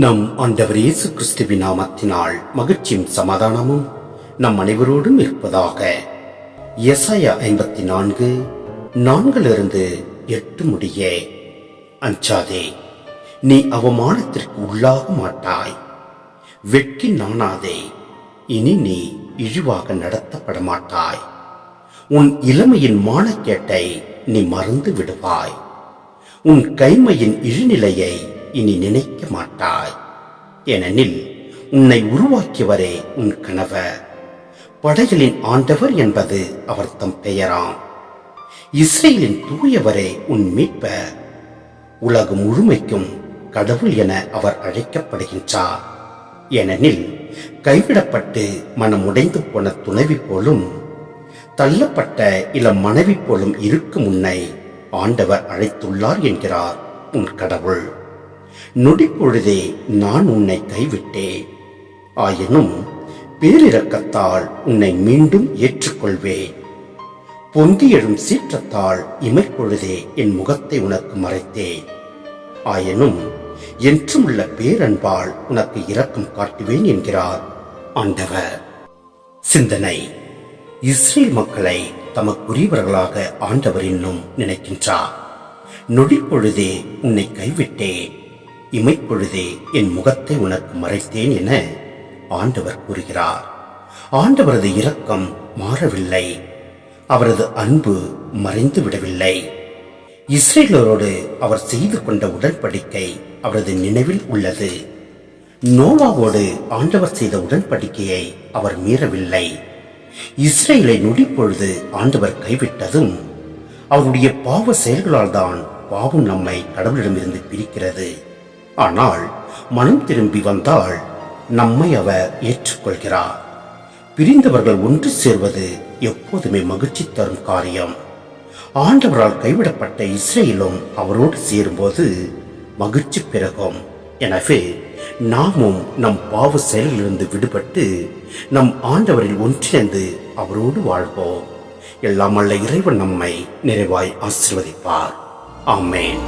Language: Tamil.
நம் ஆண்டவர் இயேசு கிறிஸ்துவின் நாமத்தினால் மகிழ்ச்சியும் சமாதானமும் நம் அனைவரோடும் இருப்பதாக. எசாயா 54:4-8 முடிய. அஞ்சாதே, நீ அவமானத்திற்கு உள்ளாக மாட்டாய். வெட்கி நாணாதே, இனி நீ இழிவாக நடத்தப்பட மாட்டாய். உன் இளமையின் மானக்கேட்டை நீ மறந்து விடுவாய். உன் கைமையின் இழிநிலையை இனி நினைக்க மாட்டாய். ஏனெனில் உன்னை உருவாக்கியவரே உன் கணவர், படைகளின் ஆண்டவர் என்பது அவர் தம் பெயராம். இஸ்ரேலின் தூயவரே உன் மீட்பர். உலகம் முழுமைக்கும் கடவுள் என அவர் அழைக்கப்படுகின்றார். ஏனெனில் கைவிடப்பட்டு மனம் உடைந்து போன துணைவி போலும் தள்ளப்பட்ட இளம் மனைவி போலும் இருக்கும் உன்னை ஆண்டவர் அழைத்துள்ளார் என்கிறார் உன் கடவுள். நொடி பொழுதே நான் உன்னை கைவிட்டேன், ஆயினும் பேரிரக்கத்தால் உன்னை மீண்டும் ஏற்றுக்கொள்வேன். பொங்கி எழும் சீற்றத்தால் இமைப்பொழுதே என் முகத்தை உனக்கு மறைத்தேன், ஆயினும் என்றும் உள்ள பேரன்பால் உனக்கு இரக்கம் காட்டுவேன் என்கிறார் ஆண்டவர். சிந்தனை: இஸ்ரேல் மக்களை தமக்குரியவர்களாக ஆண்டவர் இன்னும் நினைக்கின்றார். நொடி பொழுதே உன்னை கைவிட்டேன், இமைப்பொழுதே என் முகத்தை உனக்கு மறைத்தேன் என ஆண்டவர் கூறுகிறார். ஆண்டவரது இரக்கம் மாறவில்லை, அவரது அன்பு மறைந்து விடவில்லை. இஸ்ரேலரோடு அவர் செய்து கொண்ட உடன்படிக்கை அவரது நினைவில் உள்ளது. நோவாவோடு ஆண்டவர் செய்த உடன்படிக்கையை அவர் மீறவில்லை. இஸ்ரேலை நொடி பொழுது ஆண்டவர் கைவிட்டதும் அவருடைய பாவ செயல்களால் தான் பாவம் நம்மை கடவுளிடமிருந்து பிரிக்கிறது. ஆனால் மனம் திரும்பி வந்தால் நம்மை அவர் ஏற்றுக்கொள்கிறார். பிரிந்தவர்கள் ஒன்று சேர்வது எப்போதுமே மகிழ்ச்சி தரும் காரியம். ஆண்டவரால் கைவிடப்பட்ட இஸ்ரேலும் அவரோடு சேரும்போது மகிழ்ச்சி பிறகும். எனவே நாமும் நம் பாவ செயலிலிருந்து விடுபட்டு நம் ஆண்டவரில் ஒன்றிணைந்து அவரோடு வாழ்வோம். எல்லாம் வல்ல இறைவன் நம்மை நிறைவாய் ஆசீர்வதிப்பார். ஆமென்.